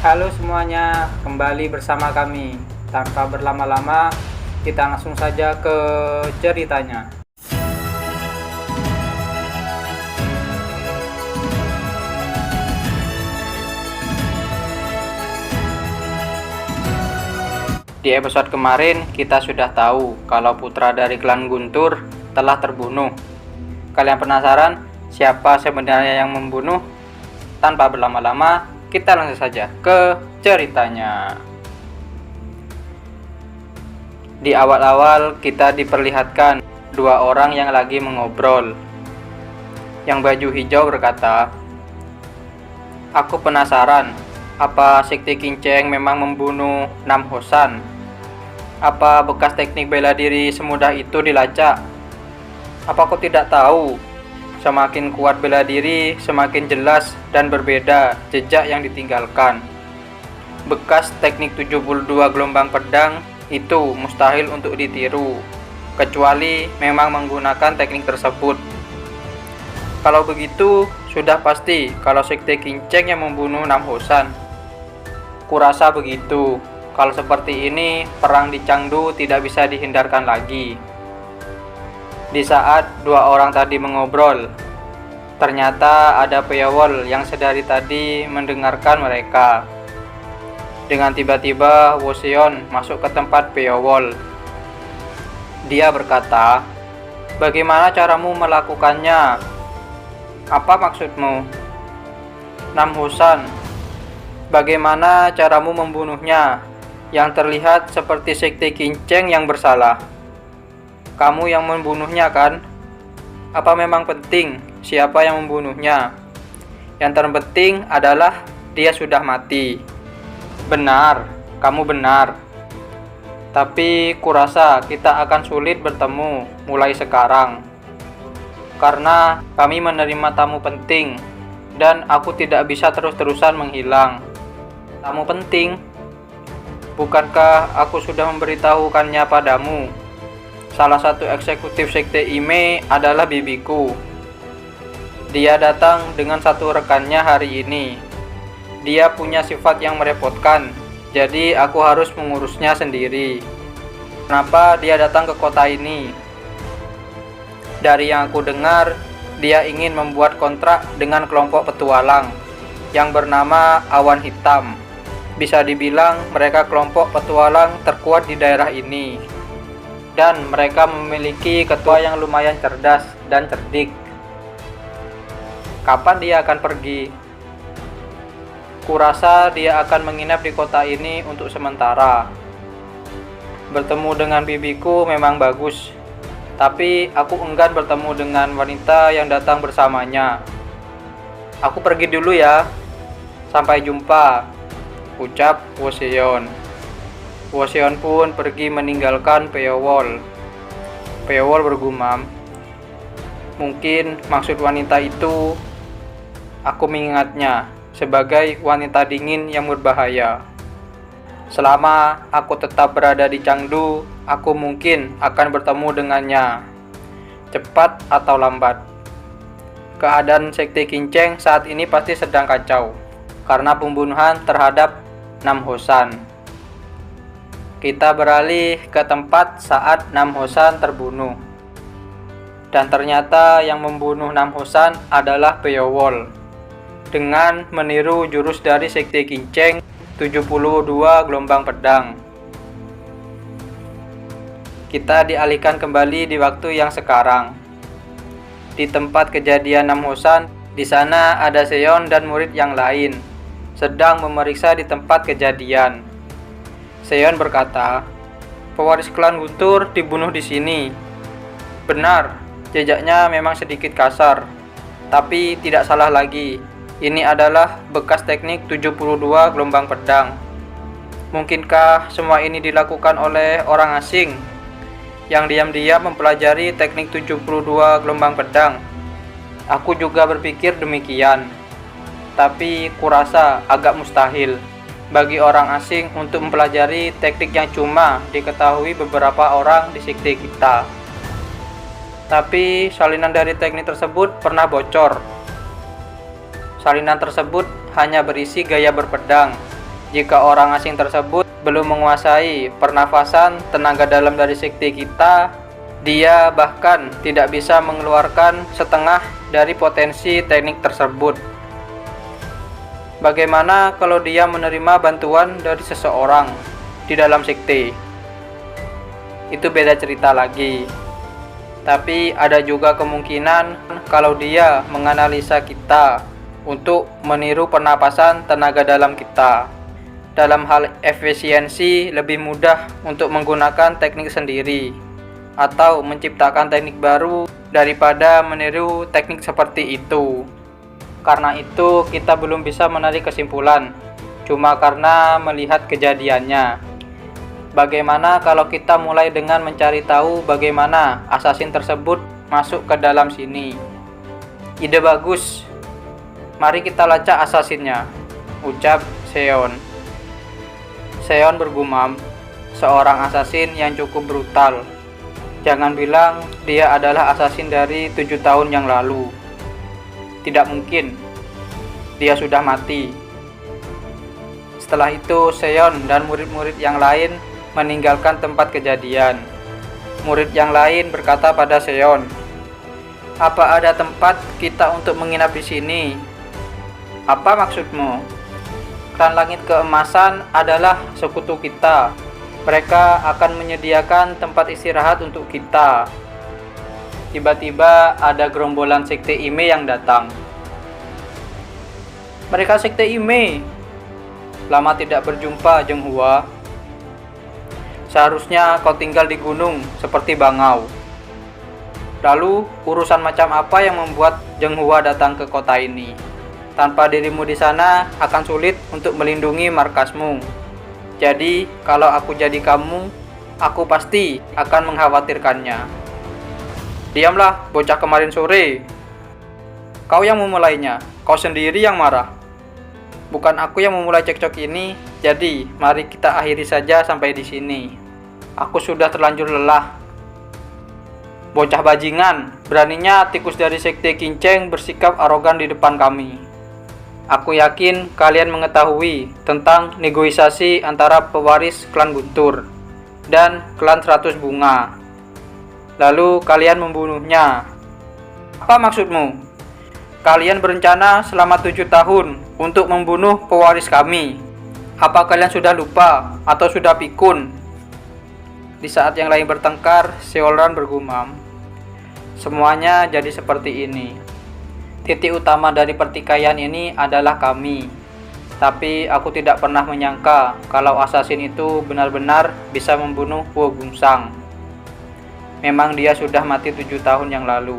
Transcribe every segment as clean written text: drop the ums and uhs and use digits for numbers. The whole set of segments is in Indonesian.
Halo semuanya, kembali bersama kami. Tanpa berlama-lama, kita langsung saja ke ceritanya. Di episode kemarin, kita sudah tahu kalau putra dari klan Guntur telah terbunuh. Kalian penasaran siapa sebenarnya yang membunuh? Tanpa berlama-lama, kita langsung saja ke ceritanya. Di awal-awal kita diperlihatkan dua orang yang lagi mengobrol. Yang baju hijau berkata, "Aku penasaran, apa Sekte Kinceng memang membunuh Nam Hosan? Apa bekas teknik bela diri semudah itu dilacak? Apa kau tidak tahu? Semakin kuat bela diri, semakin jelas dan berbeda jejak yang ditinggalkan. Bekas teknik 72 gelombang pedang itu mustahil untuk ditiru, kecuali memang menggunakan teknik tersebut. Kalau begitu, sudah pasti kalau Sekte Kinceng yang membunuh Nam Hosan. Kurasa begitu. Kalau seperti ini, perang di Chengdu tidak bisa dihindarkan lagi." Di saat dua orang tadi mengobrol, ternyata ada Peowol yang sedari tadi mendengarkan mereka. Dengan tiba-tiba Woseon masuk ke tempat Peowol. Dia berkata, "Bagaimana caramu melakukannya? Apa maksudmu?" "Nam Hosan, bagaimana caramu membunuhnya? Yang terlihat seperti Sekte Kinceng yang bersalah. Kamu yang membunuhnya kan? Apa memang penting siapa yang membunuhnya? Yang terpenting adalah dia sudah mati." "Benar, kamu benar. Tapi kurasa kita akan sulit bertemu mulai sekarang. Karena kami menerima tamu penting dan aku tidak bisa terus-terusan menghilang." "Tamu penting? Bukankah aku sudah memberitahukannya padamu? Salah satu eksekutif Sekte Ime adalah bibiku. Dia datang dengan satu rekannya hari ini. Dia punya sifat yang merepotkan, jadi aku harus mengurusnya sendiri. Kenapa dia datang ke kota ini? Dari yang aku dengar, dia ingin membuat kontrak dengan kelompok petualang yang bernama Awan Hitam. Bisa dibilang mereka kelompok petualang terkuat di daerah ini. Dan mereka memiliki ketua yang lumayan cerdas dan cerdik. Kapan dia akan pergi? Kurasa dia akan menginap di kota ini untuk sementara. Bertemu dengan bibiku memang bagus, tapi aku enggan bertemu dengan wanita yang datang bersamanya. Aku pergi dulu ya. Sampai jumpa," ucap Woseon. Woseon pun pergi meninggalkan Peowol. Peowol bergumam, "Mungkin maksud wanita itu, aku mengingatnya sebagai wanita dingin yang berbahaya. Selama aku tetap berada di Chengdu, aku mungkin akan bertemu dengannya, cepat atau lambat." Keadaan Sekte Kinceng saat ini pasti sedang kacau karena pembunuhan terhadap Nam Hosan. Kita beralih ke tempat saat Nam Hosan terbunuh. Dan ternyata yang membunuh Nam Hosan adalah Peowol dengan meniru jurus dari Sekte Kinceng 72 gelombang pedang. Kita dialihkan kembali di waktu yang sekarang. Di tempat kejadian Nam Hosan, di sana ada Seon dan murid yang lain sedang memeriksa di tempat kejadian. Seon berkata, "Pewaris klan Guntur dibunuh di sini." "Benar, jejaknya memang sedikit kasar, tapi tidak salah lagi. Ini adalah bekas teknik 72 gelombang pedang. Mungkinkah semua ini dilakukan oleh orang asing yang diam-diam mempelajari teknik 72 gelombang pedang?" "Aku juga berpikir demikian, tapi kurasa agak mustahil bagi orang asing untuk mempelajari teknik yang cuma diketahui beberapa orang di sekte kita. Tapi salinan dari teknik tersebut pernah bocor. Salinan tersebut hanya berisi gaya berpedang Jika orang asing tersebut belum menguasai pernafasan tenaga dalam dari sekte kita, dia bahkan tidak bisa mengeluarkan setengah dari potensi teknik tersebut. Bagaimana kalau dia menerima bantuan dari seseorang di dalam sekte? Itu beda cerita lagi. Tapi ada juga kemungkinan kalau dia menganalisa kita untuk meniru pernapasan tenaga dalam kita. Dalam hal efisiensi, lebih mudah untuk menggunakan teknik sendiri atau menciptakan teknik baru daripada meniru teknik seperti itu. Karena itu kita belum bisa menarik kesimpulan cuma karena melihat kejadiannya. Bagaimana kalau kita mulai dengan mencari tahu bagaimana assassin tersebut masuk ke dalam sini? Ide bagus. Mari kita lacak assassinnya, ucap Seon. Seon bergumam, seorang assassin yang cukup brutal. Jangan bilang dia adalah assassin dari 7 tahun yang lalu. Tidak mungkin. Dia sudah mati. Setelah itu Seon dan murid-murid yang lain meninggalkan tempat kejadian. Murid yang lain berkata pada Seon, "Apa ada tempat kita untuk menginap di sini?" "Apa maksudmu?" "Klan Langit Keemasan adalah sekutu kita. Mereka akan menyediakan tempat istirahat untuk kita." Tiba-tiba ada gerombolan sekte Ime yang datang. "Mereka sekte Ime. Lama tidak berjumpa, Zheng Hua. Seharusnya kau tinggal di gunung seperti bangau. Lalu urusan macam apa yang membuat Zheng Hua datang ke kota ini? Tanpa dirimu di sana akan sulit untuk melindungi markasmu. Jadi kalau aku jadi kamu, aku pasti akan mengkhawatirkannya." "Diamlah, bocah kemarin sore. Kau yang memulainya, kau sendiri yang marah. Bukan aku yang memulai cekcok ini, jadi mari kita akhiri saja sampai di sini. Aku sudah terlanjur lelah." "Bocah bajingan, beraninya tikus dari sekte Kinceng bersikap arogan di depan kami. Aku yakin kalian mengetahui tentang negosiasi antara pewaris klan Guntur dan klan 100 Bunga. Lalu kalian membunuhnya. Apa maksudmu? Kalian berencana selama 7 tahun untuk membunuh pewaris kami. Apa kalian sudah lupa atau sudah pikun?" Di saat yang lain bertengkar, Seolran bergumam, "Semuanya jadi seperti ini. Titik utama dari pertikaian ini adalah kami. Tapi aku tidak pernah menyangka kalau assassin itu benar-benar bisa membunuh Wu Gungsang. Memang dia sudah mati 7 tahun yang lalu.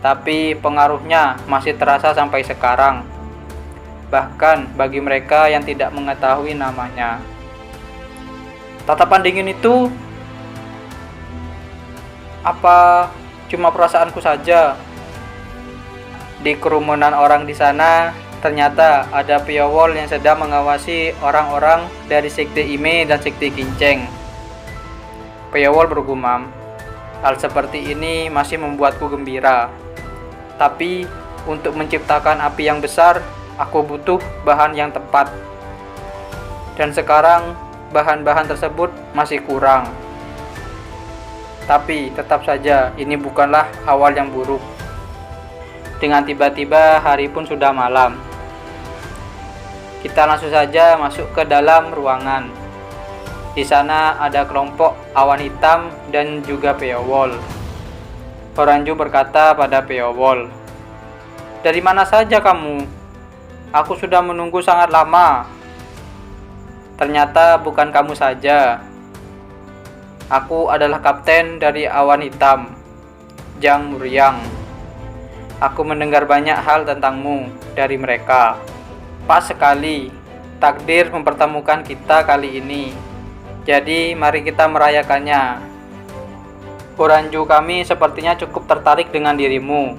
Tapi pengaruhnya masih terasa sampai sekarang. Bahkan bagi mereka yang tidak mengetahui namanya." "Tatapan dingin itu apa cuma perasaanku saja?" Di kerumunan orang di sana, ternyata ada Piawol yang sedang mengawasi orang-orang dari sekte Ime dan sekte Kinceng. Piawol bergumam, "Hal seperti ini masih membuatku gembira. Tapi untuk menciptakan api yang besar, aku butuh bahan yang tepat. Dan sekarang bahan-bahan tersebut masih kurang. Tapi tetap saja ini bukanlah awal yang buruk." Dengan tiba-tiba hari pun sudah malam. Kita langsung saja masuk ke dalam ruangan. Di sana ada kelompok awan hitam dan juga Peowol. Horanju berkata pada Peowol, "Dari mana saja kamu? Aku sudah menunggu sangat lama." "Ternyata bukan kamu saja. Aku adalah kapten dari awan hitam, Zhang Muryang. Aku mendengar banyak hal tentangmu dari mereka. Pas sekali, takdir mempertemukan kita kali ini. Jadi mari kita merayakannya. Horanju kami sepertinya cukup tertarik dengan dirimu.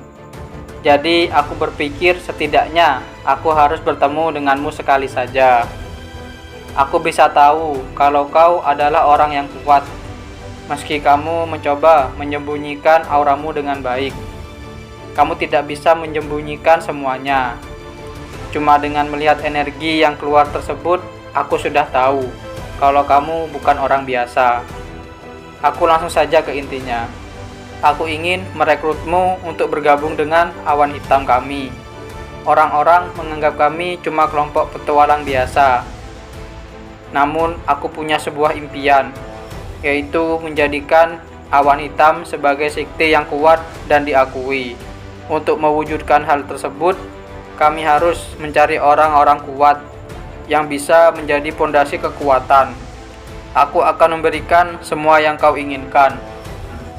Jadi aku berpikir setidaknya aku harus bertemu denganmu sekali saja. Aku bisa tahu kalau kau adalah orang yang kuat. Meski kamu mencoba menyembunyikan auramu dengan baik, kamu tidak bisa menyembunyikan semuanya. Cuma dengan melihat energi yang keluar tersebut, aku sudah tahu kalau kamu bukan orang biasa. Aku langsung saja ke intinya. Aku ingin merekrutmu untuk bergabung dengan awan hitam kami. Orang-orang menganggap kami cuma kelompok petualang biasa. Namun, aku punya sebuah impian, yaitu menjadikan awan hitam sebagai sekte yang kuat dan diakui. Untuk mewujudkan hal tersebut, kami harus mencari orang-orang kuat yang bisa menjadi pondasi kekuatan. Aku akan memberikan semua yang kau inginkan.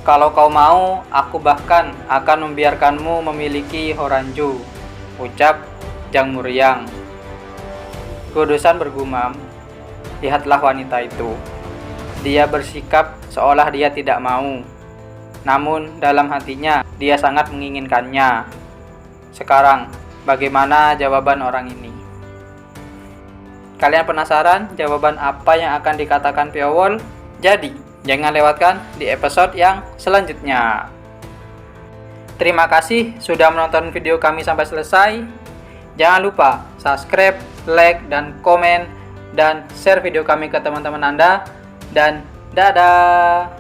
Kalau kau mau, aku bahkan akan membiarkanmu memiliki Horanju, ucap Jang Muryang. Kudusan bergumam, lihatlah wanita itu. Dia bersikap seolah dia tidak mau. Namun dalam hatinya, dia sangat menginginkannya. Sekarang, bagaimana jawaban orang ini? Kalian penasaran jawaban apa yang akan dikatakan Piawol? Jadi, jangan lewatkan di episode yang selanjutnya. Terima kasih sudah menonton video kami sampai selesai. Jangan lupa subscribe, like, dan komen, dan share video kami ke teman-teman Anda. Dan dadah!